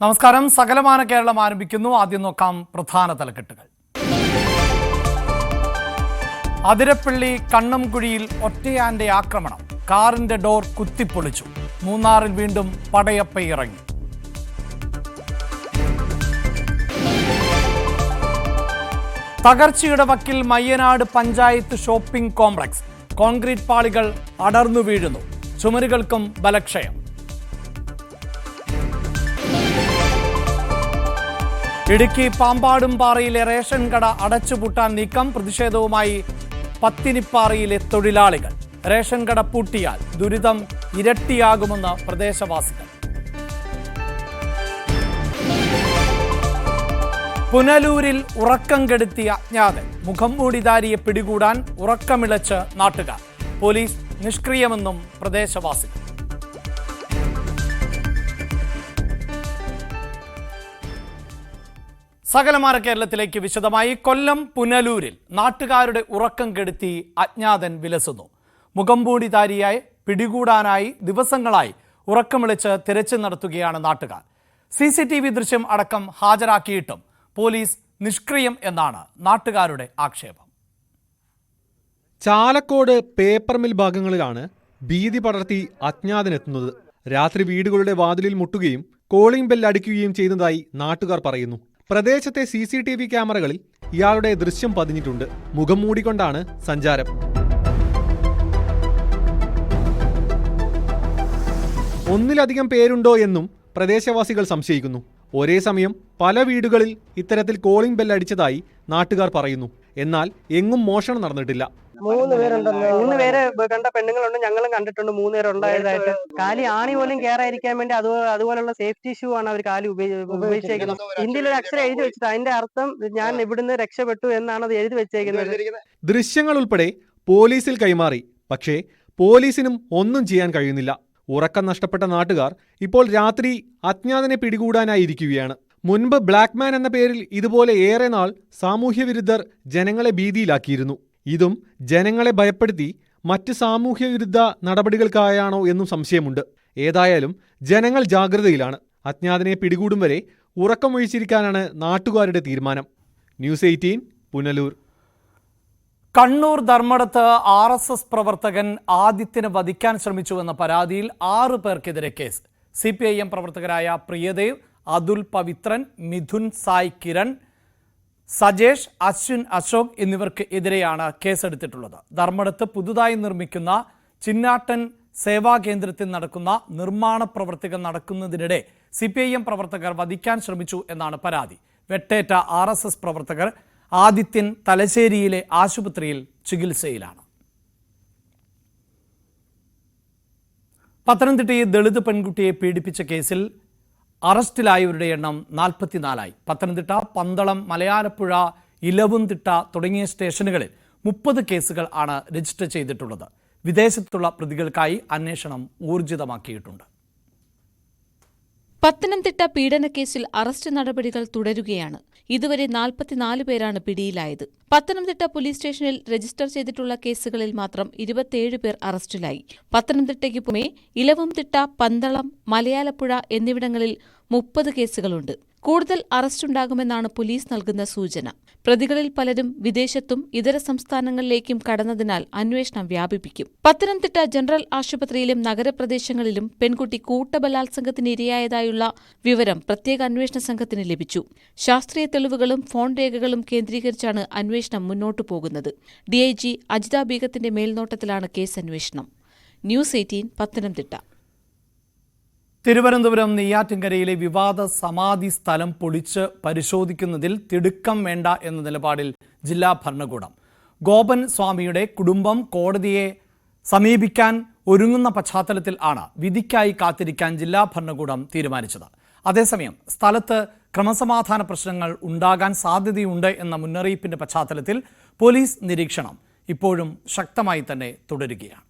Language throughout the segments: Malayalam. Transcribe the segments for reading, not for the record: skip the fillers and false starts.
നമസ്കാരം. സകലമാന കേരളം ആരംഭിക്കുന്നു. ആദ്യം നോക്കാം പ്രധാന തലക്കെട്ടുകൾ. അതിരപ്പള്ളി കണ്ണംകുഴിയിൽ ഒറ്റയാന്റെ ആക്രമണം. കാറിന്റെ ഡോർ കുത്തിപ്പൊളിച്ചു. മൂന്നാറിൽ വീണ്ടും പടയപ്പ ഇറങ്ങി. തകർച്ചയുടെ വക്കിൽ Mayyanad panchayat shopping complex. Concrete പാളികൾ അടർന്നു വീഴുന്നു. ചുമരുകൾക്കും ബലക്ഷയം. ഇടുക്കി പാമ്പാടുംപാറയിലെ റേഷൻ കട അടച്ചുപൂട്ടാൻ നീക്കം. പ്രതിഷേധവുമായി പത്തിനിപ്പാറയിലെ തൊഴിലാളികൾ. റേഷൻ കട പൂട്ടിയാൽ ദുരിതം ഇരട്ടിയാകുമെന്ന് പ്രദേശവാസികൾ. പുനലൂരിൽ ഉറക്കം കെടുത്തിയ അജ്ഞാതൻ. മുഖംമൂടിധാരിയെ പിടികൂടാൻ ഉറക്കമിളച്ച് നാട്ടുകാർ. പോലീസ് നിഷ്ക്രിയമെന്നും പ്രദേശവാസികൾ. സകലമാന കേരളത്തിലേക്ക് വിശദമായി. കൊല്ലം പുനലൂരിൽ നാട്ടുകാരുടെ ഉറക്കം കെടുത്തി അജ്ഞാതൻ വിലസുന്നു. മുഖംമൂടിധാരിയായി പിടികൂടാനായി ദിവസങ്ങളായി ഉറക്കമിളിച്ച് തിരച്ചിൽ നടത്തുകയാണ് നാട്ടുകാർ. CCTV ദൃശ്യം അടക്കം ഹാജരാക്കിയിട്ടും പോലീസ് നിഷ്ക്രിയം എന്നാണ് നാട്ടുകാരുടെ ആക്ഷേപം. ചാലക്കോട് പേപ്പർ മിൽ ഭാഗങ്ങളിലാണ് ഭീതി പടർത്തി അജ്ഞാതനെത്തുന്നത്. രാത്രി വീടുകളുടെ വാതിലിൽ മുട്ടുകയും കോളിംഗ് ബെൽ അടിക്കുകയും ചെയ്യുന്നതായി നാട്ടുകാർ പറയുന്നു. പ്രദേശത്തെ CCTV ക്യാമറകളിൽ ഇയാളുടെ ദൃശ്യം പതിഞ്ഞിട്ടുണ്ട്. മുഖം മൂടിക്കൊണ്ടാണ് സഞ്ചാരം. ഒന്നിലധികം പേരുണ്ടോ എന്നും പ്രദേശവാസികൾ സംശയിക്കുന്നു. ഒരേ സമയം പല വീടുകളിൽ ഇത്തരത്തിൽ കോളിംഗ് ബെൽ അടിച്ചതായി നാട്ടുകാർ പറയുന്നു. എന്നാൽ എങ്ങും മോഷണം നടന്നിട്ടില്ല. 3 പേരുണ്ടെന്ന് 3 പേര് കണ്ട പെണ്ണുങ്ങളുണ്ട്. ഞങ്ങളും കണ്ടിട്ടുണ്ട് 3 പേരുണ്ടായതായിട്ട്. കാലി ആണി പോലും കയറാതിരിക്കാൻ വേണ്ടി അതുപോലുള്ള സേഫ്റ്റി ഷൂ ആണ് അവർ കാലി ഉപയോഗിച്ചേക്കുന്നത്. ഇന്ത്യയിൽ ഒരു അക്ഷരം എഴുതി വെച്ചിട്ട് അതിന്റെ അർത്ഥം ഞാൻ ഇവിടുന്ന് രക്ഷപ്പെട്ടു എന്നാണ് അത് എഴുതി വെച്ചേക്കുന്നത്. ദൃശ്യങ്ങൾ ഉൾപ്പെടെ പോലീസിൽ കൈമാറി. പക്ഷേ പോലീസിനും ഒന്നും ചെയ്യാൻ കഴിയുന്നില്ല. ഉറക്കം നഷ്ടപ്പെട്ട നാട്ടുകാർ ഇപ്പോൾ രാത്രി അജ്ഞാതനെ പിടികൂടാനായിരിക്കുകയാണ്. മുൻപ് ബ്ലാക്ക് മാൻ എന്ന പേരിൽ ഇതുപോലെ ഏറെ നാൾ സാമൂഹ്യവിരുദ്ധർ ജനങ്ങളെ ഭീതിയിലാക്കിയിരുന്നു. ഇതും ജനങ്ങളെ ഭയപ്പെടുത്തി മറ്റ് സാമൂഹ്യവിരുദ്ധ നടപടികൾക്കായാണോ എന്നും സംശയമുണ്ട്. ഏതായാലും ജനങ്ങൾ ജാഗ്രതയിലാണ്. അജ്ഞാതനെ പിടികൂടും വരെ ഉറക്കമൊഴിച്ചിരിക്കാനാണ് നാട്ടുകാരുടെ തീരുമാനം. ന്യൂസ് 18 പുനലൂർ. കണ്ണൂർ ധർമ്മടത്ത് RSS പ്രവർത്തകൻ ആദിത്യനെ വധിക്കാൻ ശ്രമിച്ചുവെന്ന പരാതിയിൽ 6 പേർക്കെതിരെ കേസ്. CPIM പ്രവർത്തകരായ പ്രിയദേവ്, അതുൽ പവിത്രൻ, മിഥുൻ സായ് കിരൺ, സജേഷ്, അശ്വിൻ അശോക് എന്നിവർക്ക് എതിരെയാണ് കേസെടുത്തിട്ടുള്ളത്. ധർമ്മടത്ത് പുതുതായി നിർമ്മിക്കുന്ന ചിന്നാട്ടൻ സേവാ കേന്ദ്രത്തിൽ നടക്കുന്ന നിർമ്മാണ പ്രവർത്തികൾ നടക്കുന്നതിനിടെ CPIM പ്രവർത്തകർ വധിക്കാൻ ശ്രമിച്ചു എന്നാണ് പരാതി. വെട്ടേറ്റ RSS പ്രവർത്തകർ ആദിത്യൻ തലശ്ശേരിയിലെ ആശുപത്രിയിൽ ചികിത്സയിലാണ്. പത്തനംതിട്ടയിൽ ദളിത് പെൺകുട്ടിയെ പീഡിപ്പിച്ച കേസിൽ അറസ്റ്റിലായവരുടെ എണ്ണം 44ആയി. പത്തനംതിട്ട, പന്തളം, മലയാലപ്പുഴ, ഇലവുംതിട്ട തുടങ്ങിയ സ്റ്റേഷനുകളിൽ 30 കേസുകൾ ആണ് രജിസ്റ്റർ ചെയ്തിട്ടുള്ളത്. വിദേശത്തുള്ള പ്രതികൾക്കായി അന്വേഷണം ഊർജിതമാക്കിയിട്ടുണ്ട്. പത്തനംതിട്ട പീഡനക്കേസിൽ അറസ്റ്റ് നടപടികൾ തുടരുകയാണ്. ഇതുവരെ 44 പേരാണ് പിടിയിലായത്. പത്തനംതിട്ട പോലീസ് സ്റ്റേഷനിൽ രജിസ്റ്റർ ചെയ്തിട്ടുള്ള കേസുകളിൽ മാത്രം 27 പേർ അറസ്റ്റിലായി. പത്തനംതിട്ടയ്ക്ക് പുറമെ ഇലവുംതിട്ട, പന്തളം, മലയാലപ്പുഴ എന്നിവിടങ്ങളിൽ 30 കേസുകളുണ്ട്. കൂടുതൽ അറസ്റ്റുണ്ടാകുമെന്നാണ് പോലീസ് നൽകുന്ന സൂചന. പ്രതികളിൽ പലരും വിദേശത്തും ഇതര സംസ്ഥാനങ്ങളിലേക്കും കടന്നതിനാൽ അന്വേഷണം വ്യാപിപ്പിക്കും. പത്തനംതിട്ട ജനറൽ ആശുപത്രിയിലും നഗരപ്രദേശങ്ങളിലും പെൺകുട്ടി കൂട്ടബലാത്സംഗത്തിന് ഇരയായതായുള്ള വിവരം പ്രത്യേക അന്വേഷണ സംഘത്തിന് ലഭിച്ചു. ശാസ്ത്രീയ തെളിവുകളും ഫോൺ രേഖകളും കേന്ദ്രീകരിച്ചാണ് അന്വേഷണം മുന്നോട്ടു പോകുന്നത്. DIG അജിത ബീഗത്തിന്റെ മേൽനോട്ടത്തിലാണ് കേസ് അന്വേഷണം. ന്യൂസ് 18 പത്തനംതിട്ട. തിരുവനന്തപുരം നെയ്യാറ്റിൻകരയിലെ വിവാദ സമാധി സ്ഥലം പൊളിച്ച് പരിശോധിക്കുന്നതിൽ തിടുക്കം വേണ്ട എന്ന നിലപാടിൽ ജില്ലാ ഭരണകൂടം. ഗോപൻ സ്വാമിയുടെ കുടുംബം കോടതിയെ സമീപിക്കാൻ ഒരുങ്ങുന്ന പശ്ചാത്തലത്തിൽ ആണ് വിധിക്കായി കാത്തിരിക്കാൻ ജില്ലാ ഭരണകൂടം തീരുമാനിച്ചത്. അതേസമയം സ്ഥലത്ത് ക്രമസമാധാന പ്രശ്നങ്ങൾ ഉണ്ടാകാൻ സാധ്യതയുണ്ട് എന്ന മുന്നറിയിപ്പിന്റെ പശ്ചാത്തലത്തിൽ പോലീസ് നിരീക്ഷണം ഇപ്പോഴും ശക്തമായി തന്നെ തുടരുകയാണ്.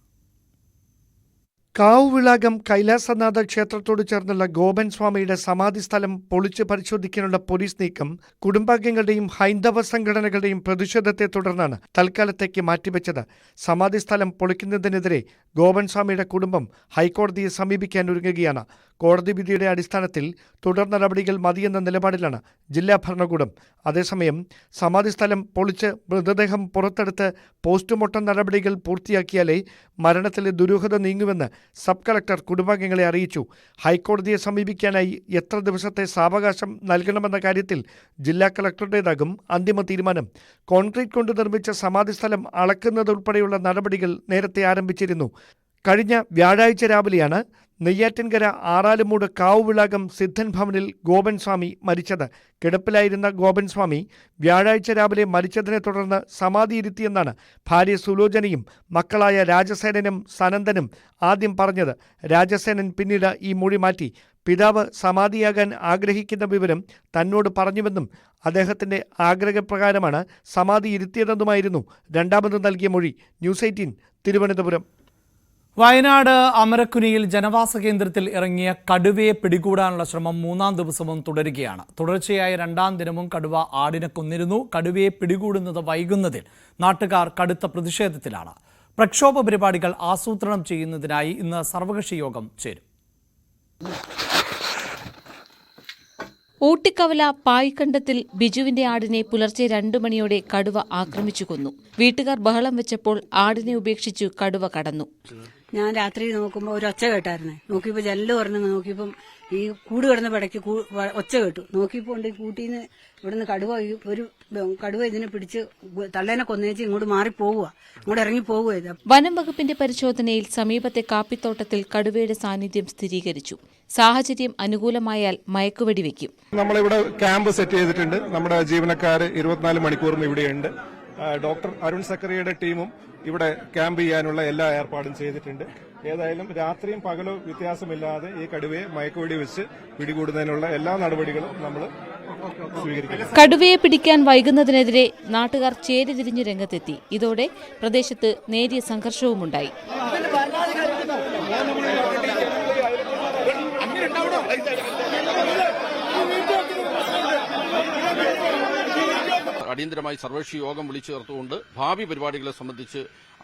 കാവുവിളാകം കൈലാസനാഥ ക്ഷേത്രത്തോട് ചേർന്നുള്ള ഗോപൻ സ്വാമിയുടെ സമാധി സ്ഥലം പൊളിച്ച് പരിശോധിക്കാനുള്ള പോലീസ് നീക്കം കുടുംബാംഗങ്ങളുടെയും ഹൈന്ദവ സംഘടനകളുടെയും പ്രതിഷേധത്തെ തുടർന്നാണ് തൽക്കാലത്തേക്ക് മാറ്റിവെച്ചത്. സമാധി സ്ഥലം പൊളിക്കുന്നതിനെതിരെ ഗോപൻ സ്വാമിയുടെ കുടുംബം ഹൈക്കോടതിയെ സമീപിക്കാനൊരുങ്ങുകയാണ്. കോടതി വിധിയുടെ അടിസ്ഥാനത്തിൽ തുടർ നടപടികൾ മതിയെന്ന നിലപാടിലാണ് ജില്ലാ ഭരണകൂടം. അതേസമയം സമാധി സ്ഥലം പൊളിച്ച് മൃതദേഹം പുറത്തെടുത്ത് പോസ്റ്റ്മോർട്ടം നടപടികൾ പൂർത്തിയാക്കിയാലേ മരണത്തിലെ ദുരൂഹത നീങ്ങുമെന്ന് സബ് കളക്ടർ കുടുംബാംഗങ്ങളെ അറിയിച്ചു. ഹൈക്കോടതിയെ സമീപിക്കാനായി എത്ര ദിവസത്തെ സാവകാശം നൽകണമെന്ന കാര്യത്തിൽ ജില്ലാ കളക്ടറുടേതാകും അന്തിമ തീരുമാനം. കോൺക്രീറ്റ് കൊണ്ട് നിർമ്മിച്ച സമാധി സ്ഥലം അളക്കുന്നതുൾപ്പെടെയുള്ള നടപടികൾ നേരത്തെ ആരംഭിച്ചിരുന്നു. കഴിഞ്ഞ വ്യാഴാഴ്ച രാവിലെയാണ് നെയ്യാറ്റിൻകര ആറാലുമൂട് കാവുവിളാകം സിദ്ധൻ ഭവനിൽ ഗോപൻ സ്വാമി മരിച്ചത്. കിടപ്പിലായിരുന്ന ഗോപൻ സ്വാമി വ്യാഴാഴ്ച രാവിലെ മരിച്ചതിനെ തുടർന്ന് സമാധിയിരുത്തിയെന്നാണ് ഭാര്യ സുലോചനയും മക്കളായ രാജസേനനും സനന്ദനും ആദ്യം പറഞ്ഞത്. രാജസേനൻ പിന്നീട് ഈ മൊഴി മാറ്റി. പിതാവ് സമാധിയാകാൻ ആഗ്രഹിക്കുന്ന വിവരം തന്നോട് പറഞ്ഞുവെന്നും അദ്ദേഹത്തിന്റെ ആഗ്രഹപ്രകാരമാണ് സമാധി ഇരുത്തിയതെന്നുമായിരുന്നു രണ്ടാമത് നൽകിയ മൊഴി. ന്യൂസ് 18 തിരുവനന്തപുരം. വയനാട് അമരക്കുനിയിൽ ജനവാസ കേന്ദ്രത്തിൽ ഇറങ്ങിയ കടുവയെ പിടികൂടാനുള്ള ശ്രമം 3-ാം ദിവസവും തുടരുകയാണ്. തുടർച്ചയായ 2-ാം ദിനവും കടുവ ആടിനെ കൊന്നിരുന്നു. കടുവയെ പിടികൂടുന്നത് വൈകുന്നതിൽ നാട്ടുകാർ കടുത്ത പ്രതിഷേധത്തിലാണ്. പ്രക്ഷോഭ പരിപാടികൾ ആസൂത്രണം ചെയ്യുന്നതിനായി ഇന്ന് സർവകക്ഷി യോഗം ചേരും. ഊട്ടിക്കവല പായിക്കണ്ടത്തിൽ ബിജുവിന്റെ ആടിനെ പുലർച്ചെ 2 മണിയോടെ കടുവ ആക്രമിച്ചു കൊന്നു. വീട്ടുകാർ ബഹളം വെച്ചപ്പോൾ ആടിനെ ഉപേക്ഷിച്ചു കടുവ കടന്നു. ഞാൻ രാത്രി നോക്കുമ്പോൾ ഒരു ഒച്ച കേട്ടായിരുന്നേ. നോക്കിയപ്പോൾ ജനല് തുറന്ന് നോക്കിയപ്പം ഈ കൂട് കിടന്ന പടയ്ക്ക് ഒച്ച കേട്ടു. നോക്കിയപ്പോൾ ഉണ്ട് കൂട്ടിന്ന് ഇവിടുന്ന് കടുവ ഇതിനെ പിടിച്ച് തള്ളേനെ കൊന്നേച്ച് ഇങ്ങോട്ട് മാറിപ്പോവുക, ഇങ്ങോട്ട് ഇറങ്ങി പോവുക. വനം വകുപ്പിന്റെ പരിശോധനയിൽ സമീപത്തെ കാപ്പിത്തോട്ടത്തിൽ കടുവയുടെ സാന്നിധ്യം സ്ഥിരീകരിച്ചു. സാഹചര്യം അനുകൂലമായാൽ മയക്കുവെടി വയ്ക്കും. നമ്മളിവിടെ ക്യാമ്പ് സെറ്റ് ചെയ്തിട്ടുണ്ട്. നമ്മുടെ ജീവനക്കാർ 24 മണിക്കൂറും ഇവിടെയുണ്ട്. ഡോക്ടർ അരുൺ സക്കറിയുടെ ടീമും ഇവിടെ ക്യാമ്പ് ചെയ്യാനുള്ള എല്ലാ ഏർപ്പാടും ചെയ്തിട്ടുണ്ട്. ഏതായാലും രാത്രിയും പകലോ വ്യത്യാസമില്ലാതെ ഈ കടുവയെ മയക്കുവെടി വെച്ച് പിടികൂടുന്നതിനുള്ള എല്ലാ നടപടികളും നമ്മൾ സ്വീകരിക്കും. കടുവയെ പിടിക്കാൻ വൈകുന്നതിനെതിരെ നാട്ടുകാർ ചേരിതിരിഞ്ഞ് രംഗത്തെത്തി. ഇതോടെ പ്രദേശത്ത് നേരിയ സംഘർഷവുമുണ്ടായി. അടിയന്തരമായി സർവകക്ഷി യോഗം വിളിച്ചു ചേർത്തുകൊണ്ട് ഭാവി പരിപാടികളെ സംബന്ധിച്ച്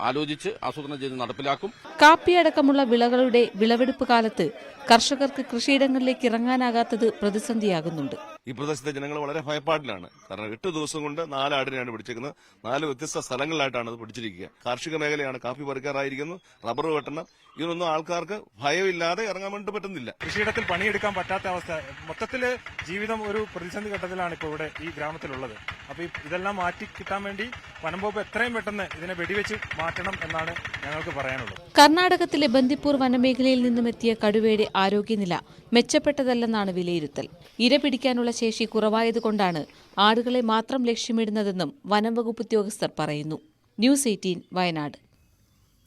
ആലോചിച്ച് ആസൂത്രണം ചെയ്ത് നടപ്പിലാക്കും. കാപ്പിയടക്കമുള്ള വിളകളുടെ വിളവെടുപ്പ് കാലത്ത് കർഷകർക്ക് കൃഷിയിടങ്ങളിലേക്ക് ഇറങ്ങാനാകാത്തത് പ്രതിസന്ധിയാകുന്നുണ്ട്. ഈ പ്രദേശത്തെ ജനങ്ങൾ വളരെ ഭയപ്പാടിലാണ്. കാരണം 8 ദിവസം കൊണ്ട് 4 ആടിനെയാണ് പിടിച്ചേക്കുന്നത്. 4 വ്യത്യസ്ത സ്ഥലങ്ങളിലായിട്ടാണ് അത് പിടിച്ചിരിക്കുക. കാർഷിക മേഖലയാണ്. കാപ്പി പറിക്കാറായിരിക്കുന്നു, റബ്ബർ വെട്ടണം. ഇതിനൊന്നും ആൾക്കാർക്ക് ഭയമില്ലാതെ ഇറങ്ങാൻ വേണ്ടി പറ്റുന്നില്ല. കൃഷിയിടത്തിൽ പണിയെടുക്കാൻ പറ്റാത്ത അവസ്ഥ. മൊത്തത്തില് ജീവിതം ഒരു പ്രതിസന്ധി ഘട്ടത്തിലാണ് ഇപ്പോൾ ഇവിടെ ഈ ഗ്രാമത്തിലുള്ളത്. അപ്പൊ ഇതെല്ലാം മാറ്റി കിട്ടാൻ വേണ്ടി വനം വകുപ്പ് എത്രയും പെട്ടെന്ന് ഇതിനെ വെടിവെച്ച് മാറ്റണം എന്നാണ് ഞങ്ങൾക്ക് പറയാനുള്ളത്. കർണാടകത്തിലെ ബന്ദിപ്പൂർ വനമേഖലയിൽ നിന്നും എത്തിയ കടുവയുടെ ആരോഗ്യനില മെച്ചപ്പെട്ടതല്ലെന്നാണ് വിലയിരുത്തൽ. ഇര പിടിക്കാനുള്ള ശേഷി കുറവായതുകൊണ്ടാണ് ആടുകളെ മാത്രം ലക്ഷ്യമിടുന്നതെന്നും വനംവകുപ്പ് ഉദ്യോഗസ്ഥർ പറയുന്നു. ന്യൂസ് 18 വയനാട്.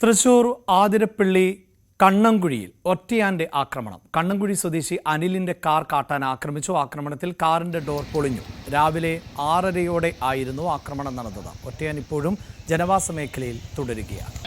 തൃശൂർ ആതിരപ്പള്ളി കണ്ണംകുഴിയിൽ ഒറ്റയാന്റെ ആക്രമണം. കണ്ണംകുഴി സ്വദേശി അനിലിന്റെ കാർ കാട്ടാൻ ആക്രമിച്ചു. ആക്രമണത്തിൽ കാറിന്റെ ഡോർ പൊളിഞ്ഞു. രാവിലെ 6:30 ആയിരുന്നു ആക്രമണം നടന്നത്. ഒറ്റയാൻ ഇപ്പോഴും ജനവാസ മേഖലയിൽ തുടരുകയാണ്.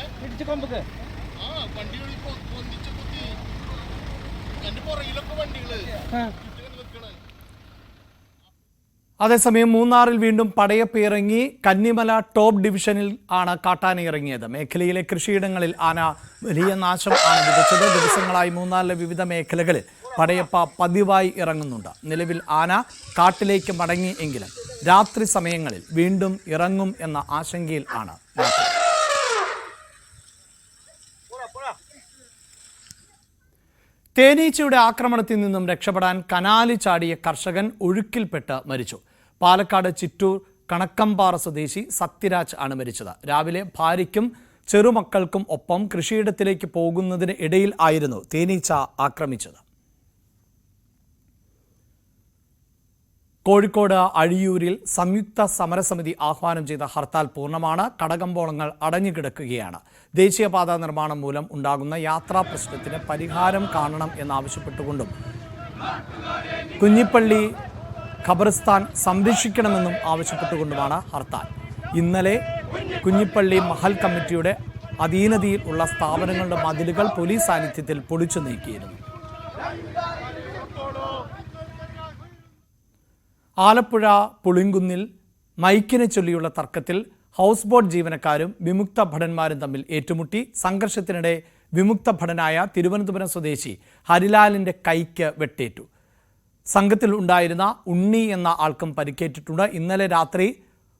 അതേസമയം മൂന്നാറിൽ വീണ്ടും പടയപ്പ് ഇറങ്ങി. കന്നിമല ടോപ്പ് ഡിവിഷനിൽ ആണ് കാട്ടാന ഇറങ്ങിയത്. മേഖലയിലെ കൃഷിയിടങ്ങളിൽ ആന വലിയ നാശം ആണ് വിതച്ചത്. ദിവസങ്ങളായി മൂന്നാറിലെ വിവിധ മേഖലകളിൽ പടയപ്പ പതിവായി ഇറങ്ങുന്നുണ്ട്. നിലവിൽ ആന കാട്ടിലേക്ക് മടങ്ങി എങ്കിലും രാത്രി സമയങ്ങളിൽ വീണ്ടും ഇറങ്ങും എന്ന ആശങ്കയിൽ ആണ് നാട്ടുകാർ. തേനീച്ചയുടെ ആക്രമണത്തിൽ നിന്നും രക്ഷപ്പെടാൻ കനാലിൽ ചാടിയ കർഷകൻ ഒഴുക്കിൽപ്പെട്ട് മരിച്ചു. പാലക്കാട് ചിറ്റൂർ കണക്കമ്പാറ സ്വദേശി സത്യരാജ് ആണ് മരിച്ചത്. രാവിലെ ഭാര്യയ്ക്കും ചെറുമക്കൾക്കും ഒപ്പം കൃഷിയിടത്തിലേക്ക് പോകുന്നതിന് ഇടയിൽ ആയിരുന്നു തേനീച്ച ആക്രമിച്ചത്. കോഴിക്കോട് അഴിയൂരിൽ സംയുക്ത സമരസമിതി ആഹ്വാനം ചെയ്ത ഹർത്താൽ പൂർണ്ണമാണ്. കടകമ്പോളങ്ങൾ അടഞ്ഞുകിടക്കുകയാണ്. ദേശീയപാത നിർമ്മാണം മൂലം ഉണ്ടാകുന്ന യാത്രാ പ്രശ്നത്തിന് പരിഹാരം കാണണം എന്നാവശ്യപ്പെട്ടുകൊണ്ടും കുഞ്ഞിപ്പള്ളി ഖബർസ്ഥാൻ സംരക്ഷിക്കണമെന്നും ആവശ്യപ്പെട്ടുകൊണ്ടുമാണ് ഹർത്താൽ. ഇന്നലെ കുഞ്ഞിപ്പള്ളി മഹൽ കമ്മിറ്റിയുടെ അധീനതയിൽ ഉള്ള സ്ഥാപനങ്ങളുടെ മതിലുകൾ പോലീസ് സാന്നിധ്യത്തിൽ പൊളിച്ചു നീക്കിയിരുന്നു. ആലപ്പുഴ പുളിങ്കുന്നിൽ മൈക്കിനെ ചൊല്ലിയുള്ള തർക്കത്തിൽ ഹൗസ് ബോട്ട് ജീവനക്കാരും വിമുക്ത ഭടന്മാരും തമ്മിൽ ഏറ്റുമുട്ടി. സംഘർഷത്തിനിടെ വിമുക്ത ഭടനായ തിരുവനന്തപുരം സ്വദേശി ഹരിലാലിന്റെ കൈക്ക് വെട്ടേറ്റു. സംഘത്തിൽ ഉണ്ടായിരുന്ന ഉണ്ണി എന്ന ആൾക്കും പരിക്കേറ്റിട്ടുണ്ട്. ഇന്നലെ രാത്രി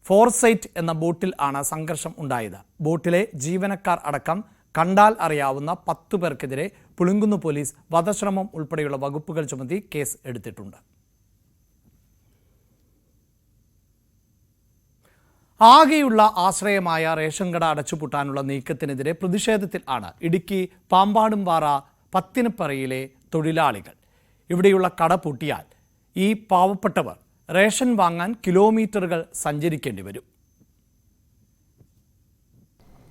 ഫോർസൈറ്റ് എന്ന ബോട്ടിൽ ആണ് സംഘർഷം ഉണ്ടായത്. ബോട്ടിലെ ജീവനക്കാർ അടക്കം കണ്ടാൽ അറിയാവുന്ന 10 പേർക്കെതിരെ പുളിങ്കുന്ന് പോലീസ് വധശ്രമം ഉൾപ്പെടെയുള്ള വകുപ്പുകൾ ചുമത്തി കേസ് എടുത്തിട്ടുണ്ട്. ആകെയുള്ള ആശ്രയമായ റേഷൻ കട അടച്ചുപൂട്ടാനുള്ള നീക്കത്തിനെതിരെ പ്രതിഷേധത്തിൽ ആണ് ഇടുക്കി പാമ്പാടുംപാറ പത്തിനപ്പറയിലെ തൊഴിലാളികൾ. ഇവിടെയുള്ള കട പൂട്ടിയാൽ ഈ പാവപ്പെട്ടവർ റേഷൻ വാങ്ങാൻ കിലോമീറ്ററുകൾ സഞ്ചരിക്കേണ്ടി വരും.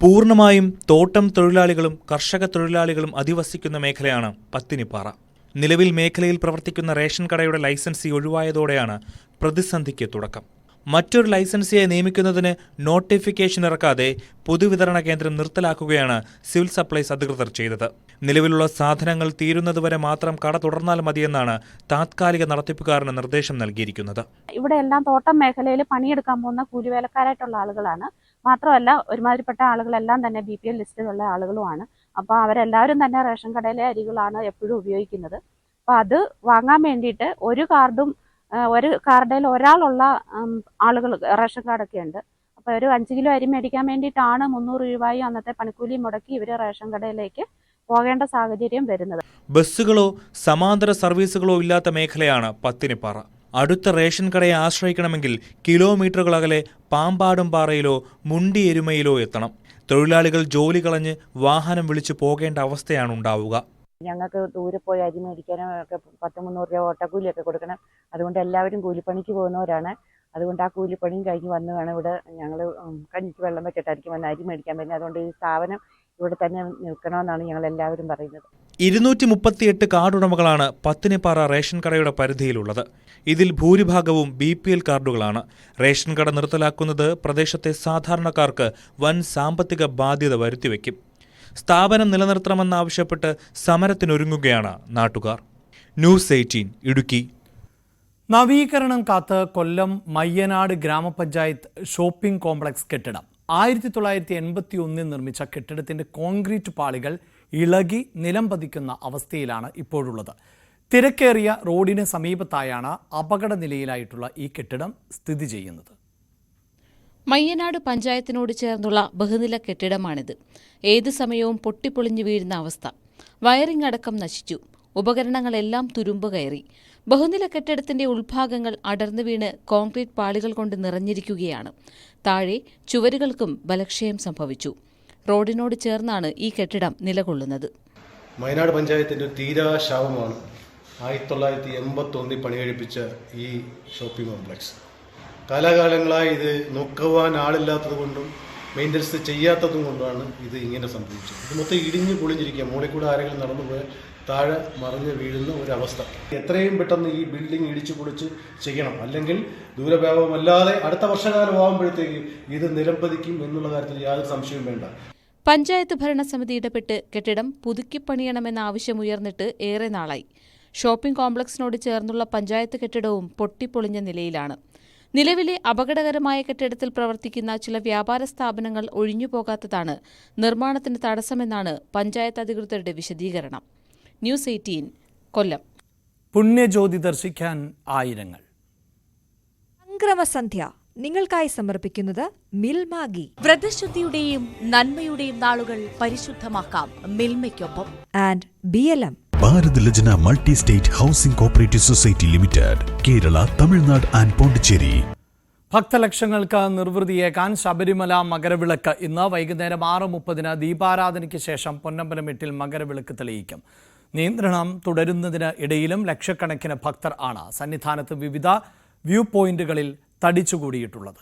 പൂർണ്ണമായും തോട്ടം തൊഴിലാളികളും കർഷക തൊഴിലാളികളും അധിവസിക്കുന്ന മേഖലയാണ് പത്തിനിപ്പാറ. നിലവിൽ മേഖലയിൽ പ്രവർത്തിക്കുന്ന റേഷൻ കടയുടെ ലൈസൻസി ഒഴിവായതോടെയാണ് പ്രതിസന്ധിക്ക് തുടക്കം. മറ്റൊരു ലൈസൻസിയെ നിയമിക്കുന്നതിന് നോട്ടിഫിക്കേഷൻ ഇറക്കാതെ പൊതുവിതരണ കേന്ദ്രം നിർത്തലാക്കുകയാണ് സിവിൽ സപ്ലൈസ് അധികൃതർ ചെയ്തത്. നിലവിലുള്ള സാധനങ്ങൾ തീരുന്നതുവരെ മാത്രം കട തുടർന്നാൽ മതിയെന്നാണ് താത്കാലിക നടത്തിപ്പുകാരന് നിർദ്ദേശം നൽകിയിരിക്കുന്നത്. ഇവിടെ എല്ലാം തോട്ടം മേഖലയിൽ പണിയെടുക്കാൻ പോകുന്ന കൂലിവേലക്കാരായിട്ടുള്ള ആളുകളാണ്. മാത്രമല്ല ഒരുമാതിരിപ്പെട്ട ആളുകളെല്ലാം തന്നെ BPL ലിസ്റ്റിലുള്ള ആളുകളുമാണ്. അപ്പോൾ അവരെല്ലാവരും തന്നെ റേഷൻ കടയിലെ അരികളാണ് എപ്പോഴും ഉപയോഗിക്കുന്നത്. അപ്പോൾ അത് വാങ്ങാൻ വേണ്ടിയിട്ട് ഒരു കാർഡിൽ ഒരാളുള്ള ആളുകൾ റേഷൻ കാർഡൊക്കെ ഉണ്ട്. അപ്പോൾ ഒരു 5 കിലോ അരി മേടിക്കാൻ വേണ്ടിയിട്ടാണ് 300 രൂപയും അന്നത്തെ പണിക്കൂലി മുടക്കി ഇവർ റേഷൻ കടയിലേക്ക് പോകേണ്ട സാഹചര്യം വരുന്നത്. ബസ്സുകളോ സമാന്തര സർവീസുകളോ ഇല്ലാത്ത മേഖലയാണ് പത്തിനിപ്പാറ. അടുത്ത റേഷൻ കടയെ ആശ്രയിക്കണമെങ്കിൽ കിലോമീറ്ററുകൾ അകലെ പാമ്പാടുംപാറയിലോ മുണ്ടി എരുമയിലോ എത്തണം. തൊഴിലാളികൾ ജോലി കളഞ്ഞ് വാഹനം വിളിച്ചു പോകേണ്ട അവസ്ഥയാണ് ഉണ്ടാവുക. ഞങ്ങൾക്ക് ദൂരെ പോയി അരി മേടിക്കാനും ഒക്കെ 100-300 രൂപ ഓട്ടക്കൂലിയൊക്കെ കൊടുക്കണം. അതുകൊണ്ട് എല്ലാവരും കൂലിപ്പണിക്ക് പോകുന്നവരാണ്. അതുകൊണ്ട് ആ കൂലിപ്പണിയും കഴിഞ്ഞ് വന്ന് വേണം ഇവിടെ ഞങ്ങൾ കഞ്ഞിക്ക് വെള്ളം വെച്ചിട്ടായിരിക്കും വന്ന് അരി മേടിക്കാൻ പറ്റുന്നത്. അതുകൊണ്ട് ഈ സ്ഥാപനം ഇവിടെ തന്നെ നിൽക്കണമെന്നാണ് ഞങ്ങൾ എല്ലാവരും പറയുന്നത്. 238 കാർഡുടമകളാണ് പത്തിനിപ്പാറ റേഷൻ കടയുടെ പരിധിയിലുള്ളത്. ഇതിൽ ഭൂരിഭാഗവും BPL കാർഡുകളാണ്. റേഷൻ കട നിർത്തലാക്കുന്നത് പ്രദേശത്തെ സാധാരണക്കാർക്ക് വൻ സാമ്പത്തിക ബാധ്യത വരുത്തിവെക്കും. സ്ഥാപനം നിലനിർത്തണമെന്നാവശ്യപ്പെട്ട് സമരത്തിനൊരുങ്ങുകയാണ് നാട്ടുകാർ. ന്യൂസ് 18 ഇടുക്കി. നവീകരണം കാത്ത് കൊല്ലം മയ്യനാട് ഗ്രാമപഞ്ചായത്ത് ഷോപ്പിംഗ് കോംപ്ലക്സ് കെട്ടിടം 1981 നിർമ്മിച്ച കെട്ടിടത്തിന്റെ കോൺക്രീറ്റ് പാളികൾ ഇളകി നിലം പതിക്കുന്ന അവസ്ഥയിലാണ് ഇപ്പോഴുള്ളത്. തിരക്കേറിയ റോഡിന് സമീപത്തായാണ് അപകട നിലയിലായിട്ടുള്ള ഈ കെട്ടിടം സ്ഥിതി ചെയ്യുന്നത്. മയ്യനാട് പഞ്ചായത്തിനോട് ചേർന്നുള്ള ബഹുനില കെട്ടിടമാണിത്. ഏതു സമയവും പൊട്ടിപ്പൊളിഞ്ഞു വീഴുന്ന അവസ്ഥ. വയറിംഗ് അടക്കം നശിച്ചു. ഉപകരണങ്ങളെല്ലാം തുരുമ്പ് കയറി. ബഹുനില കെട്ടിടത്തിന്റെ ഉൾഭാഗങ്ങൾ അടർന്നു വീണ് കോൺക്രീറ്റ് പാളികൾ കൊണ്ട് നിറഞ്ഞിരിക്കുകയാണ്. താഴെ ചുവരുകൾക്കും ബലക്ഷയം സംഭവിച്ചു. റോഡിനോട് ചേർന്നാണ് ഈ കെട്ടിടം നിലകൊള്ളുന്നത്. വയനാട് പഞ്ചായത്തിന്റെ തീരാശാപമാണ് 1981 പണികഴിപ്പിച്ച ഈ ഷോപ്പിംഗ് കോംപ്ലക്സ്. കാലാകാലങ്ങളായി ഇത് നോക്കുവാൻ ആളില്ലാത്തത് കൊണ്ടും മെയിൻ്റനൻസ് ചെയ്യാത്തതും കൊണ്ടാണ് ഇത് ഇങ്ങനെ സംഭവിച്ചത്. ഇത് മൊത്തം ഇടിഞ്ഞു പൊളിഞ്ഞിരിക്കുക. മുകളിൽ കൂടെ ആരെങ്കിലും നടന്നു പോയാൽ താഴെ മറിഞ്ഞ് വീഴുന്ന ഒരവസ്ഥ. എത്രയും പെട്ടെന്ന് ഈ ബിൽഡിംഗ് ഇടിച്ചു പൊളിച്ച് ചെയ്യണം. അല്ലെങ്കിൽ ദൂരവ്യാപകമല്ലാതെ അടുത്ത വർഷകാലമാകുമ്പോഴത്തേക്ക് ഇത് നിലംപതിക്കും എന്നുള്ള കാര്യത്തിൽ യാതൊരു സംശയവും വേണ്ട. പഞ്ചായത്ത് ഭരണസമിതി ഇടപെട്ട് കെട്ടിടം പുതുക്കിപ്പണിയണമെന്ന ആവശ്യമുയർന്നിട്ട് ഏറെ നാളായി. ഷോപ്പിംഗ് കോംപ്ലക്സിനോട് ചേർന്നുള്ള പഞ്ചായത്ത് കെട്ടിടവും പൊട്ടിപ്പൊളിഞ്ഞ നിലയിലാണ്. നിലവിലെ അപകടകരമായ കെട്ടിടത്തിൽ പ്രവർത്തിക്കുന്ന ചില വ്യാപാര സ്ഥാപനങ്ങൾ ഒഴിഞ്ഞുപോകാത്തതാണ് നിർമ്മാണത്തിന് തടസ്സമെന്നാണ് പഞ്ചായത്ത് അധികൃതരുടെ വിശദീകരണം. ന്യൂസ് 18 കൊല്ലം. പുണ്യജ്യോതി ദർശിക്കാൻ ആയിരങ്ങൾ. സംക്രമസന്ധ്യ നിങ്ങൾക്കായി സമർപ്പിക്കുന്നത് മിൽമാഗി. വ്രതശുദ്ധിയുടെയും നന്മയുടെയും നാളുകൾ പരിശുദ്ധമാക്കാം മിൽമയ്ക്കൊപ്പം. And BLM. Bharat Lajna multi state housing cooperative society limited, Kerala, Tamil Nadu and Pondicherry. ഭക്തലക്ഷങ്ങൾക്ക് നിർവൃതിയേക്കാൻ ശബരിമല മകരവിളക്ക് ഇന്ന് വൈകുന്നേരം 6:30 ദീപാരാധനയ്ക്ക് ശേഷം പൊന്നമ്പലമെട്ടിൽ മകരവിളക്ക് തെളിയിക്കും. നിയന്ത്രണം തുടരുന്നതിന് ഇടയിലും ലക്ഷക്കണക്കിന് ഭക്തർ ആണ് സന്നിധാനത്ത് വിവിധ വ്യൂ പോയിന്റുകളിൽ തടിച്ചുകൂടിയിട്ടുള്ളത്.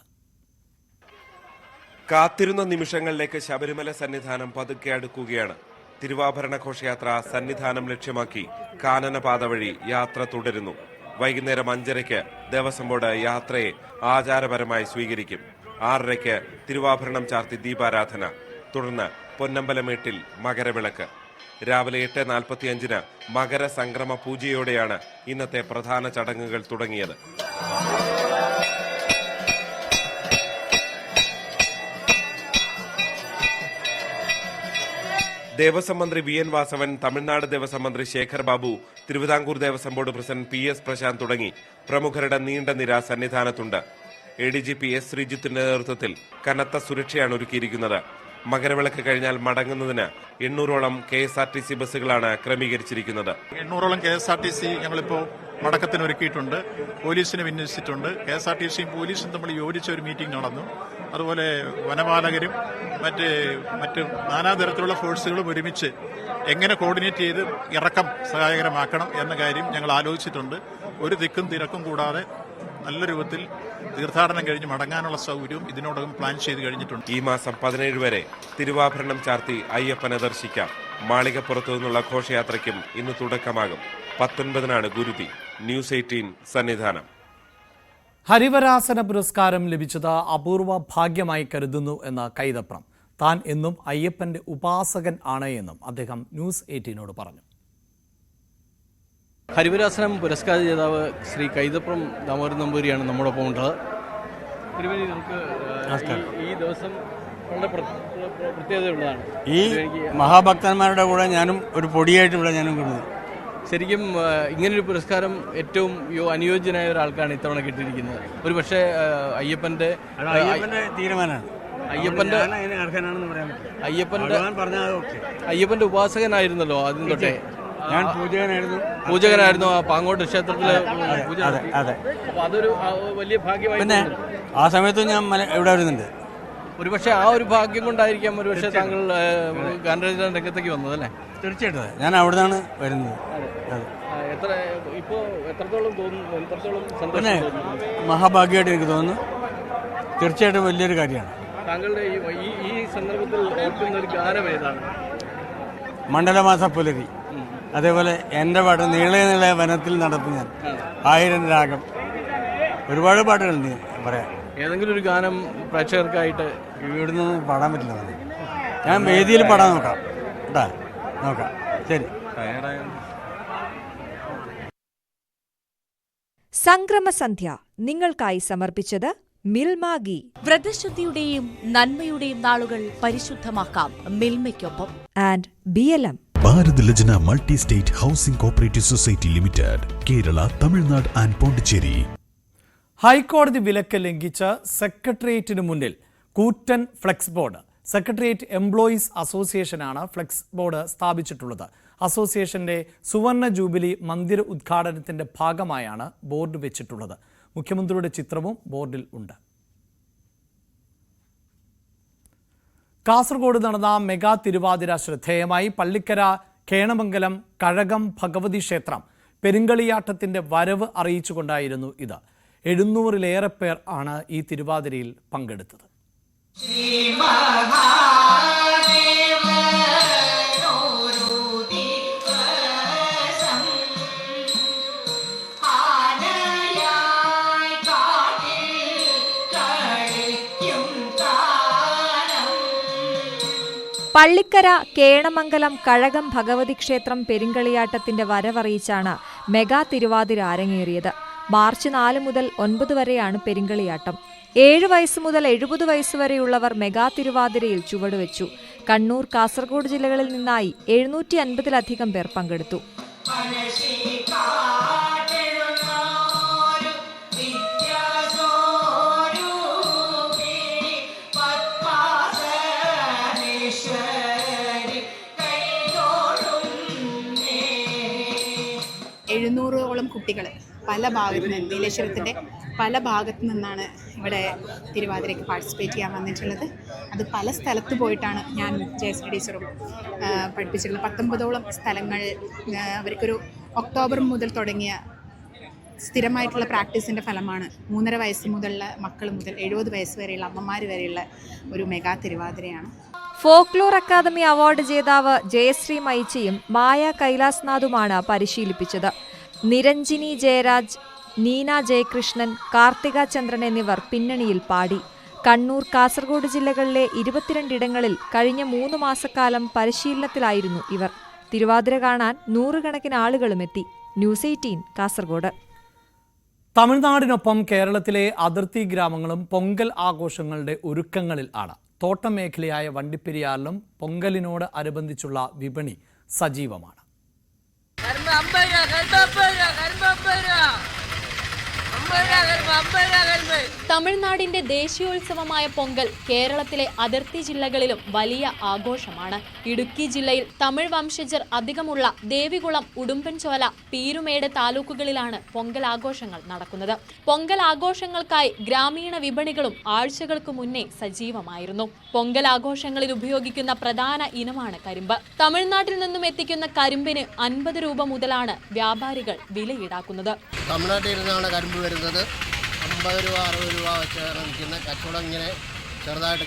കാത്തിരുന്ന നിമിഷങ്ങളിലേക്ക് ശബരിമല സന്നിധാനം പതുക്കെ അടുക്കുകയാണ്. തിരുവാഭരണ ഘോഷയാത്ര സന്നിധാനം ലക്ഷ്യമാക്കി കാനനപാത വഴി യാത്ര തുടരുന്നു. വൈകുന്നേരം 5:30 ദേവസ്വം ബോർഡ് യാത്രയെ ആചാരപരമായി സ്വീകരിക്കും. 6:30 തിരുവാഭരണം ചാർത്തി ദീപാരാധന. തുടർന്ന് പൊന്നമ്പലമേട്ടിൽ മകരവിളക്ക്. രാവിലെ 8:45 മകരസംക്രമ പൂജയോടെയാണ് ഇന്നത്തെ പ്രധാന ചടങ്ങുകൾ തുടങ്ങിയത്. ദേവസ്വം മന്ത്രി VN വാസവൻ, തമിഴ്നാട് ദേവസ്വം മന്ത്രി Shekhar Babu, Thiruvithamkoor Devaswom board president PS Prashant തുടങ്ങി പ്രമുഖരുടെ നീണ്ട നിര സന്നിധാനത്തുണ്ട്. ADGP S ശ്രീജിത്തിന്റെ നേതൃത്വത്തിൽ കനത്ത സുരക്ഷയാണ് ഒരുക്കിയിരിക്കുന്നത്. മകരവിളക്ക് കഴിഞ്ഞാൽ മടങ്ങുന്നതിന് 800ഓളം KSRTC ബസ്സുകളാണ് ക്രമീകരിച്ചിരിക്കുന്നത്. 800ഓളം KSRTC ഞങ്ങളിപ്പോൾ മടക്കത്തിന് ഒരുക്കിയിട്ടുണ്ട്. പോലീസിനെ വിന്യസിച്ചിട്ടുണ്ട്. KSRTCയും പോലീസും തമ്മിൽ യോജിച്ച ഒരു മീറ്റിംഗ് നടന്നു. അതുപോലെ വനപാലകരും മറ്റ് നാനാതരത്തിലുള്ള ഫോഴ്സുകളും ഒരുമിച്ച് എങ്ങനെ കോർഡിനേറ്റ് ചെയ്ത് ഇറക്കം സഹായകരമാക്കണം എന്ന കാര്യം ഞങ്ങൾ ആലോചിച്ചിട്ടുണ്ട്. ഒരു തിക്കും തിരക്കും കൂടാതെ നല്ല രൂപത്തിൽ തീർത്ഥാടനം കഴിഞ്ഞ് മടങ്ങാനുള്ള സൗകര്യവും ഇതിനോടകം പ്ലാൻ ചെയ്ത് കഴിഞ്ഞിട്ടുണ്ട്. ഈ മാസം 17 വരെ തിരുവാഭരണം ചാർത്തി അയ്യപ്പനെ ദർശിക്കാം. മാളികപ്പുറത്തു നിന്നുള്ള ഘോഷയാത്രയ്ക്കും ഇന്ന് തുടക്കമാകും. 19-നാണ് ഗുരുതി. ന്യൂസ് 18 സന്നിധാനം. ഹരിവരാസന പുരസ്കാരം ലഭിച്ചത് അപൂർവ ഭാഗ്യമായി കരുതുന്നു എന്ന കൈതപ്രം. താൻ എന്നും അയ്യപ്പന്റെ ഉപാസകൻ ആണ് എന്നും അദ്ദേഹം ന്യൂസ് 18നോട് പറഞ്ഞു. ഹരിവരാസനം പുരസ്കാര ജേതാവ് ശ്രീ കൈതപ്രം ദാമോദരൻ നമ്പൂരിയാണ് നമ്മോടൊപ്പം ഉള്ളത്. തിരുവനി, നമുക്ക് ഈ ദിവസം വളരെ പ്രത്യേകതയുള്ളതാണ്. ഈ മഹാഭക്തന്മാരുടെ കൂടെ ഞാനും ഒരു പൊടിയായിട്ട് ഇവിടെ ഞാനും കിട്ടുന്നത്. ശരിക്കും ഇങ്ങനൊരു പുരസ്കാരം ഏറ്റവും അനുയോജ്യനായ ഒരാൾക്കാണ് ഇത്തവണ കിട്ടിയിരിക്കുന്നത്. ഒരു പക്ഷേ അയ്യപ്പന്റെ തീരുമാനമാണ്. അയ്യപ്പന്റെ ഉപാസകനായിരുന്നല്ലോ ആദ്യം തൊട്ടേ. ഞാൻ പൂജകനായിരുന്നു പാങ്ങോട്ട് ക്ഷേത്രത്തിലെ പൂജ. അപ്പൊ അതൊരു വലിയ ഭാഗ്യമായി. പിന്നെ ആ സമയത്ത് ഞാൻ ഇവിടെ വരുന്നുണ്ട്. ഒരുപക്ഷെ ആ ഒരു ഭാഗ്യം കൊണ്ടായിരിക്കാം ഒരുപക്ഷെ താങ്കൾ ഗാനരചന രംഗത്തേക്ക് വന്നത് അല്ലേ? തീർച്ചയായിട്ടും ഞാൻ അവിടെ നിന്നാണ് വരുന്നത്. എത്രത്തോളം മഹാഭാഗ്യമായിട്ട് എനിക്ക് തോന്നുന്നു. തീർച്ചയായിട്ടും വലിയൊരു കാര്യമാണ്. താങ്കളുടെ ഈ സന്ദർഭത്തിൽ ഓർക്കുന്ന ഒരു ഗാനം ഏതാണ്? മണ്ഡലമാസ പുലരി, അതേപോലെ എൻ്റെ പാട്ട് നീളെ നീളെ വനത്തിൽ നടത്തും ഞാൻ, 1000 രാഗം, ഒരുപാട് പാട്ടുകളുണ്ട് പറയാം. ഏതെങ്കിലും ഒരു ഗാനം പ്രേക്ഷകർക്കായിട്ട് ഇവിടുന്ന് പാടാൻ പറ്റില്ല. ഞാൻ വേദിയിൽ പാടാൻ നോക്കാം കേട്ടാ, നോക്കാം. ശരി. സംക്രമസന്ധ്യ നിങ്ങൾക്കായി സമർപ്പിച്ചത് മിൽമാഗി. വ്രതശുദ്ധിയുടെയും നന്മയുടെയും നാളുകൾ പരിശുദ്ധമാക്കാം മിൽമയ്ക്കൊപ്പം. And BLM. Bharat Lajna multi state housing cooperative society limited, Kerala, Tamil Nadu and Pondicherry. ഹൈക്കോടതി വിലക്ക് ലംഘിച്ച് സെക്രട്ടേറിയറ്റിന് മുന്നിൽ കൂറ്റൻ ഫ്ലെക്സ് ബോർഡ്. സെക്രട്ടേറിയറ്റ് എംപ്ലോയീസ് അസോസിയേഷനാണ് ഫ്ലെക്സ് ബോർഡ് സ്ഥാപിച്ചിട്ടുള്ളത്. അസോസിയേഷന്റെ സുവർണ ജൂബിലി മന്ദിര ഉദ്ഘാടനത്തിന്റെ ഭാഗമായാണ് ബോർഡ് വെച്ചിട്ടുള്ളത്. മുഖ്യമന്ത്രിയുടെ ചിത്രവും ബോർഡിൽ ഉണ്ട്. കാസർഗോഡ് നടന്ന മെഗാ തിരുവാതിര ശ്രദ്ധേയമായി. പള്ളിക്കര കേണമംഗലം കഴകം ഭഗവതി ക്ഷേത്രം പെരുങ്കളിയാട്ടത്തിന്റെ വരവ് അറിയിച്ചുകൊണ്ടായിരുന്നു ഇത്. 700-ലേറെ പേർ ആണ് ഈ തിരുവാതിരയിൽ പങ്കെടുത്തത്. പള്ളിക്കര കേണമംഗലം കഴകം ഭഗവതി ക്ഷേത്രം പെരുങ്കളിയാട്ടത്തിന്റെ വരവറിയിച്ചാണ് മെഗാ തിരുവാതിര അരങ്ങേറിയത്. മാർച്ച് 4 മുതൽ 9 വരെയാണ് പെരുങ്കളിയാട്ടം. 7 വയസ്സ് മുതൽ 70 വയസ്സ് വരെയുള്ളവർ മെഗാ തിരുവാതിരയിൽ ചുവടുവെച്ചു. കണ്ണൂർ, കാസർഗോഡ് ജില്ലകളിൽ നിന്നായി 750-ലധികം പേർ പങ്കെടുത്തു. കുട്ടികൾ പല ഭാഗത്തു നിന്ന്, നീലേശ്വരത്തിൻ്റെ പല ഭാഗത്തു നിന്നാണ് ഇവിടെ തിരുവാതിരയ്ക്ക് പാർട്ടിസിപ്പേറ്റ് ചെയ്യാൻ വന്നിട്ടുള്ളത്. അത് പല സ്ഥലത്ത് പോയിട്ടാണ് ഞാൻ ജയശ്രീ ടീച്ചറും പഠിപ്പിച്ചിട്ടുള്ളത്. 19ഓളം സ്ഥലങ്ങൾ. അവർക്കൊരു ഒക്ടോബർ മുതൽ തുടങ്ങിയ സ്ഥിരമായിട്ടുള്ള പ്രാക്ടീസിൻ്റെ ഫലമാണ് 3.5 വയസ്സ് മുതലുള്ള മക്കൾ മുതൽ 70 വയസ്സ് വരെയുള്ള അമ്മമാർ വരെയുള്ള ഒരു മെഗാ തിരുവാതിരയാണ്. ഫോക്ലോർ അക്കാദമി അവാർഡ് ജേതാവ് ജയശ്രീ മൈച്ചിയും മായ കൈലാസ്നാഥുമാണ് പരിശീലിപ്പിച്ചത്. നിരഞ്ജിനി ജയരാജ്, നീന ജയകൃഷ്ണൻ, കാർത്തിക ചന്ദ്രൻ എന്നിവർ പിന്നണിയിൽ പാടി. കണ്ണൂർ, കാസർഗോഡ് ജില്ലകളിലെ 22 ഇടങ്ങളിൽ കഴിഞ്ഞ 3 മാസക്കാലം പരിശീലനത്തിലായിരുന്നു ഇവർ. തിരുവാതിര കാണാൻ നൂറുകണക്കിന് ആളുകളും എത്തി. ന്യൂസ് 18 കാസർഗോഡ്. തമിഴ്നാടിനൊപ്പം കേരളത്തിലെ അതിർത്തി ഗ്രാമങ്ങളും പൊങ്കൽ ആഘോഷങ്ങളുടെ ഒരുക്കങ്ങളിൽ ആണ്. തോട്ടം മേഖലയായ വണ്ടിപ്പെരിയാറിലും പൊങ്കലിനോട് അനുബന്ധിച്ചുള്ള വിപണി സജീവമാണ്. തമിഴ്നാടിന്റെ ദേശീയോത്സവമായ പൊങ്കൽ കേരളത്തിലെ അതിർത്തി ജില്ലകളിലും വലിയ ആഘോഷമാണ്. ഇടുക്കി ജില്ലയിൽ തമിഴ് വംശജർ അധികമുള്ള ദേവികുളം, ഉടുമ്പൻചോല, പീരുമേട് താലൂക്കുകളിലാണ് പൊങ്കൽ ആഘോഷങ്ങൾ നടക്കുന്നത്. പൊങ്കൽ ആഘോഷങ്ങൾക്കായി ഗ്രാമീണ വിപണികളും ആഴ്ചകൾക്ക് മുന്നേ സജീവമായിരുന്നു. പൊങ്കൽ ആഘോഷങ്ങളിൽ ഉപയോഗിക്കുന്ന പ്രധാന ഇനമാണ് കരിമ്പ്. തമിഴ്നാട്ടിൽ നിന്നും എത്തിക്കുന്ന കരിമ്പിന് 50 രൂപ മുതലാണ് വ്യാപാരികൾ വില ഈടാക്കുന്നത്. തമിഴ്നാട്ടിൽ നിന്നാണ് കരിമ്പ് വരുന്നത്. 50 രൂപ 60 രൂപ വെച്ചാണ് വിൽക്കുന്ന കച്ചവടം ഇങ്ങനെ ചെറുതായിട്ട്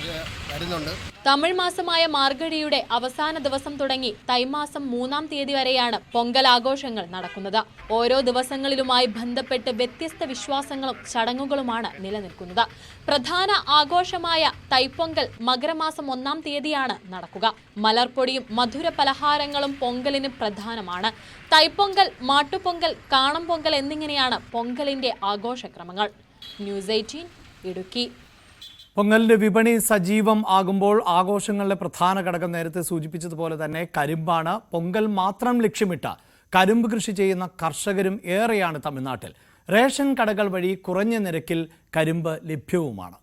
വരുന്നുണ്ട്. തമിഴ് മാസമായ മാർഗഴിയുടെ അവസാന ദിവസം തുടങ്ങി തൈമാസം 3-ാം തീയതി വരെയാണ് പൊങ്കൽ ആഘോഷങ്ങൾ നടക്കുന്നത്. ഓരോ ദിവസങ്ങളിലുമായി ബന്ധപ്പെട്ട് വ്യത്യസ്ത വിശ്വാസങ്ങളും ചടങ്ങുകളുമാണ് നിലനിൽക്കുന്നത്. പ്രധാന ആഘോഷമായ തൈപ്പൊങ്കൽ മകരമാസം 1-ാം തീയതിയാണ് നടക്കുക. മലർപ്പൊടിയും മധുര പലഹാരങ്ങളും പൊങ്കലിന് പ്രധാനമാണ്. തൈപ്പൊങ്കൽ, മാട്ടുപൊങ്കൽ, കാണം പൊങ്കൽ എന്നിങ്ങനെയാണ് പൊങ്കലിന്റെ ആഘോഷക്രമങ്ങൾ. ന്യൂസ് 18 ഇടുക്കി. പൊങ്കലിന്റെ വിപണി സജീവം ആകുമ്പോൾ ആഘോഷങ്ങളുടെ പ്രധാന ഘടകം നേരത്തെ സൂചിപ്പിച്ചതുപോലെ തന്നെ കരിമ്പാണ്. പൊങ്കൽ മാത്രം ലക്ഷ്യമിട്ട് കരിമ്പ് കൃഷി ചെയ്യുന്ന കർഷകരും ഏറെയാണ് തമിഴ്നാട്ടിൽ. റേഷൻ കടകൾ വഴി കുറഞ്ഞ നിരക്കിൽ കരിമ്പ് ലഭ്യവുമാണ്.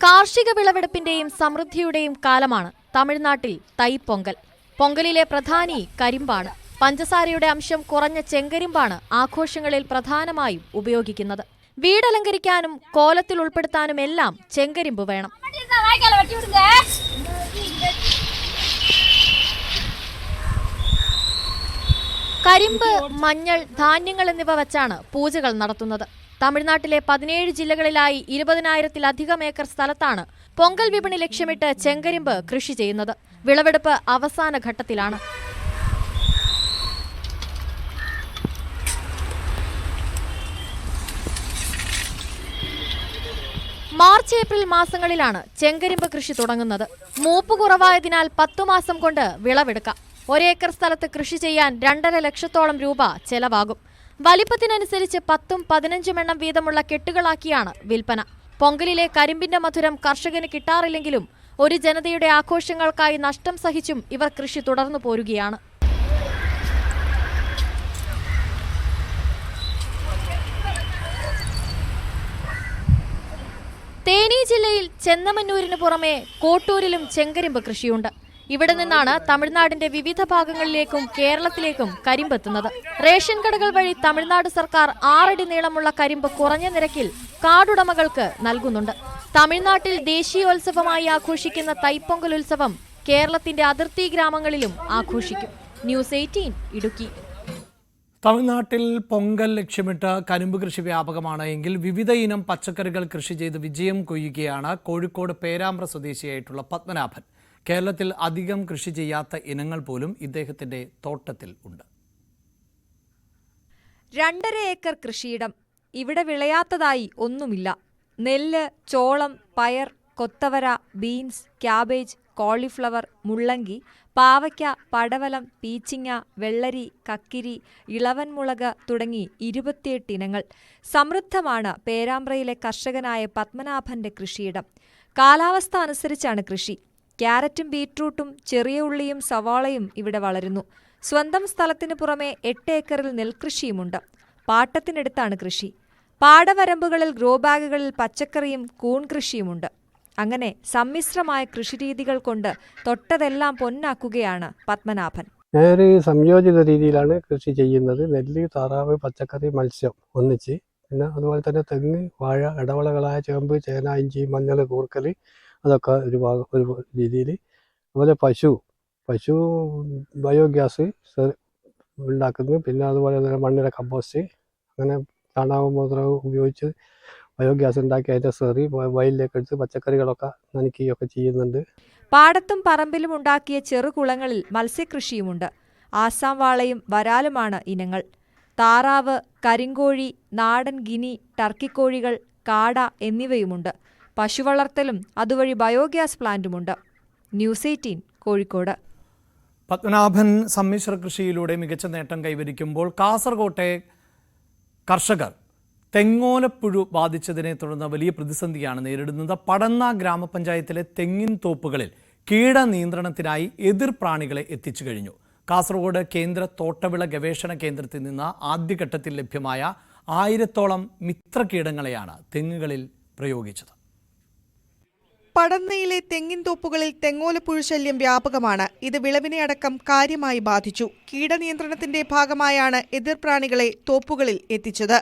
കാർഷിക വിളവെടുപ്പിന്റെയും സമൃദ്ധിയുടെയും കാലമാണ് തമിഴ്നാട്ടിൽ തൈപ്പൊങ്കൽ. പൊങ്കലിലെ പ്രധാനി കരിമ്പാണ്. പഞ്ചസാരയുടെ അംശം കുറഞ്ഞ ചെങ്കരിമ്പാണ് ആഘോഷങ്ങളിൽ പ്രധാനമായും ഉപയോഗിക്കുന്നത്. വീടലങ്കരിക്കാനും കോലത്തിൽ ഉൾപ്പെടുത്താനും എല്ലാം ചെങ്കരിമ്പ് വേണം. കരിമ്പ്, മഞ്ഞൾ, ധാന്യങ്ങൾ എന്നിവ വച്ചാണ് പൂജകൾ നടത്തുന്നത്. തമിഴ്നാട്ടിലെ 17 ജില്ലകളിലായി 20,000-ലധികം ഏക്കർ സ്ഥലത്താണ് പൊങ്കൽ വിപണി ലക്ഷ്യമിട്ട് ചെങ്കരിമ്പ് കൃഷി ചെയ്യുന്നത്. വിളവെടുപ്പ് അവസാന ഘട്ടത്തിലാണ്. മാർച്ച്, ഏപ്രിൽ മാസങ്ങളിലാണ് ചെങ്കരിമ്പ് കൃഷി തുടങ്ങുന്നത്. മൂപ്പ് കുറവായതിനാൽ 10 മാസം കൊണ്ട് വിളവെടുക്കാം. 1 ഏക്കർ സ്ഥലത്ത് കൃഷി ചെയ്യാൻ 2.5 ലക്ഷത്തോളം രൂപ ചെലവാകും. വലിപ്പത്തിനനുസരിച്ച് 10-15 എണ്ണം വീതമുള്ള കെട്ടുകളാക്കിയാണ് വിൽപ്പന. പൊങ്കലിലെ കരിമ്പിന്റെ മധുരം കർഷകന് കിട്ടാറില്ലെങ്കിലും ഒരു ജനതയുടെ ആഘോഷങ്ങൾക്കായി നഷ്ടം സഹിച്ചും ഇവർ കൃഷി തുടർന്നു പോരുകയാണ്. തേനി ജില്ലയിൽ ചെന്നമന്നൂരിന് പുറമെ കോട്ടൂരിലും ചെങ്കരിമ്പ് കൃഷിയുണ്ട്. ഇവിടെ നിന്നാണ് തമിഴ്നാടിന്റെ വിവിധ ഭാഗങ്ങളിലേക്കും കേരളത്തിലേക്കും കരിമ്പെത്തുന്നത്. റേഷൻ കടകൾ വഴി തമിഴ്നാട് സർക്കാർ 6 അടി നീളമുള്ള കരിമ്പ് കുറഞ്ഞ നിരക്കിൽ കാർഡുടമകൾക്ക് നൽകുന്നുണ്ട്. തമിഴ്നാട്ടിൽ ദേശീയോത്സവമായി ആഘോഷിക്കുന്ന തൈപ്പൊങ്കൽ ഉത്സവം കേരളത്തിന്റെ അതിർത്തി ഗ്രാമങ്ങളിലും ആഘോഷിക്കും. ന്യൂസ് 18 ഇടുക്കി. തമിഴ്നാട്ടിൽ പൊങ്കൽ ലക്ഷ്യമിട്ട് കരിമ്പ് കൃഷി വ്യാപകമാണ് എങ്കിൽ വിവിധ ഇനം പച്ചക്കറികൾ കൃഷി ചെയ്ത് വിജയം കൊയ്യുകയാണ് കോഴിക്കോട് പേരാമ്പ്ര സ്വദേശിയായിട്ടുള്ള പത്മനാഭൻ. കേരളത്തിൽ അധികം കൃഷി ചെയ്യാത്ത ഇനങ്ങൾ പോലും ഇദ്ദേഹത്തിന്റെ തോട്ടത്തിൽ ഉണ്ട്. 2.5 ഏക്കർ കൃഷിയിടം. ഇവിടെ വിളയാത്തതായി ഒന്നുമില്ല. നെല്ല്, ചോളം, പയർ, കൊത്തവര, ബീൻസ്, ക്യാബേജ്, കോളിഫ്ലവർ, മുള്ളങ്കി, പാവയ്ക്ക, പടവലം, പീച്ചിങ്ങ, വെള്ളരി, കക്കിരി, ഇളവൻ മുളക് തുടങ്ങി 28 ഇനങ്ങൾ. സമൃദ്ധമാണ് പേരാമ്പ്രയിലെ കർഷകനായ പത്മനാഭന്റെ കൃഷിയിടം. കാലാവസ്ഥ അനുസരിച്ചാണ് കൃഷി. ക്യാരറ്റും ബീറ്റ്റൂട്ടും ചെറിയ ഉള്ളിയും സവാളയും ഇവിടെ വളരുന്നു. സ്വന്തം സ്ഥലത്തിന് പുറമെ 8 ഏക്കറിൽ നെൽകൃഷിയുമുണ്ട്. പാട്ടത്തിനെടുത്താണ് കൃഷി. പാടവരമ്പുകളിൽ ഗ്രോ ബാഗുകളിൽ പച്ചക്കറിയും കൂൺ കൃഷിയുമുണ്ട്. അങ്ങനെ സമ്മിശ്രമായ കൃഷിരീതികൾ കൊണ്ട് തൊട്ടതെല്ലാം പൊന്നാക്കുകയാണ് പത്മനാഭൻ. ഞാനൊരു സംയോജിത രീതിയിലാണ് കൃഷി ചെയ്യുന്നത്. നെല്ല്, താറാവ്, പച്ചക്കറി, മത്സ്യം ഒന്നിച്ച്. പിന്നെ അതുപോലെ തന്നെ തെങ്ങ്, വാഴ, ഇടവിളകളായ ചേമ്പ്, ചേന, ഇഞ്ചി, മഞ്ഞൾ, കൂർക്കൽ, അതൊക്കെ ഒരു രീതിയിൽ. അതുപോലെ പശു ബയോഗ്യാസ് ഉണ്ടാക്കുന്നു. പിന്നെ അതുപോലെ തന്നെ മണ്ണിര കമ്പോസ്റ്റ്, അങ്ങനെ ചാണകമൂത്രം ഉപയോഗിച്ച് ബയോഗ്യാസ് ഉണ്ടാക്കി അതിൻ്റെ സെറി വയലിലേക്ക് എടുത്ത് പച്ചക്കറികളൊക്കെ നനയ്ക്കുകയൊക്കെ ചെയ്യുന്നുണ്ട്. പാടത്തും പറമ്പിലും ഉണ്ടാക്കിയ ചെറുകുളങ്ങളിൽ മത്സ്യകൃഷിയുമുണ്ട്. ആസാം വാളയും വരാലുമാണ് ഇനങ്ങൾ. താറാവ്, കരിങ്കോഴി, നാടൻ ഗിനി, ടർക്കിക്കോഴികൾ, കാട എന്നിവയുമുണ്ട്. പശുവളർത്തലും അതുവഴി ബയോഗ്യാസ് പ്ലാന്റുമുണ്ട്. ന്യൂസ് 18 കോഴിക്കോട്. പത്മനാഭൻ സമ്മിശ്ര കൃഷിയിലൂടെ മികച്ച നേട്ടം കൈവരിക്കുമ്പോൾ കാസർകോട്ടെ കർഷകർ തെങ്ങോലപ്പുഴു ബാധിച്ചതിനെ തുടർന്ന് വലിയ പ്രതിസന്ധിയാണ് നേരിടുന്നത്. പടന്ന ഗ്രാമപഞ്ചായത്തിലെ തെങ്ങിൻ തോപ്പുകളിൽ കീടനിയന്ത്രണത്തിനായി എതിർപ്രാണികളെ എത്തിച്ചു കഴിഞ്ഞു. കാസർഗോഡ് കേന്ദ്ര തോട്ടവിള ഗവേഷണ കേന്ദ്രത്തിൽ നിന്ന് ആദ്യഘട്ടത്തിൽ ലഭ്യമായ 1000-ഓളം മിത്രകീടങ്ങളെയാണ് തെങ്ങുകളിൽ പ്രയോഗിച്ചത്. പടന്നയിലെ തെങ്ങിൻ തോപ്പുകളിൽ തെങ്ങോലപ്പുഴു ശല്യം വ്യാപകമാണ്. ഇത് വിളവിനെ അടക്കം കാര്യമായി ബാധിച്ചു. കീടനിയന്ത്രണത്തിന്റെ ഭാഗമായാണ് എതിർപ്രാണികളെ തോപ്പുകളിൽ എത്തിച്ചത്.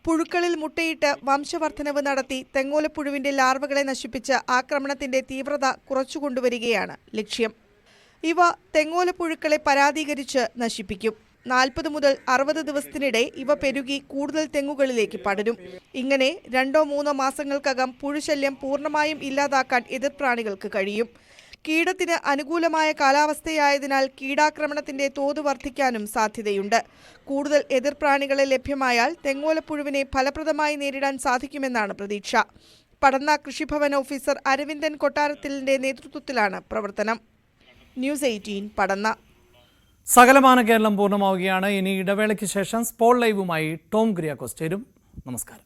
പുഴുക്കളിൽ മുട്ടയിട്ട് വംശവർദ്ധനവ് നടത്തി തെങ്ങോലപ്പുഴുവിന്റെ ലാർവകളെ നശിപ്പിച്ച് ആക്രമണത്തിന്റെ തീവ്രത കുറച്ചുകൊണ്ടുവരികയാണ് ലക്ഷ്യം. ഇവ തെങ്ങോലപ്പുഴുക്കളെ പരാതീകരിച്ച് നശിപ്പിക്കും. 40 മുതൽ 60 ദിവസത്തിനിടെ ഇവ പെരുകി കൂടുതൽ തെങ്ങുകളിലേക്ക് പടരും. ഇങ്ങനെ 2-3 മാസങ്ങൾക്കകം പുഴുശല്യം പൂർണ്ണമായും ഇല്ലാതാക്കാൻ എതിർപ്രാണികൾക്ക് കഴിയും. കീടത്തിന് അനുകൂലമായ കാലാവസ്ഥയായതിനാൽ കീടാക്രമണത്തിന്റെ തോത് വർദ്ധിക്കാനും സാധ്യതയുണ്ട്. കൂടുതൽ എതിർപ്രാണികളെ ലഭ്യമായാൽ തെങ്ങോലപ്പുഴുവിനെ ഫലപ്രദമായി നേരിടാൻ സാധിക്കുമെന്നാണ് പ്രതീക്ഷ. പടന്ന കൃഷിഭവൻ ഓഫീസർ അരവിന്ദൻ കൊട്ടാരത്തിലിന്റെ നേതൃത്വത്തിലാണ് പ്രവർത്തനം. ന്യൂസ് 18 പടന്ന. സകലമാന കേരളം പൂർണ്ണമാവുകയാണ്. ഇനി ഇടവേളയ്ക്ക് ശേഷം സ്പോട്ട് ലൈവുമായി ടോം കുര്യാക്കോസ് ചേരും. നമസ്കാരം.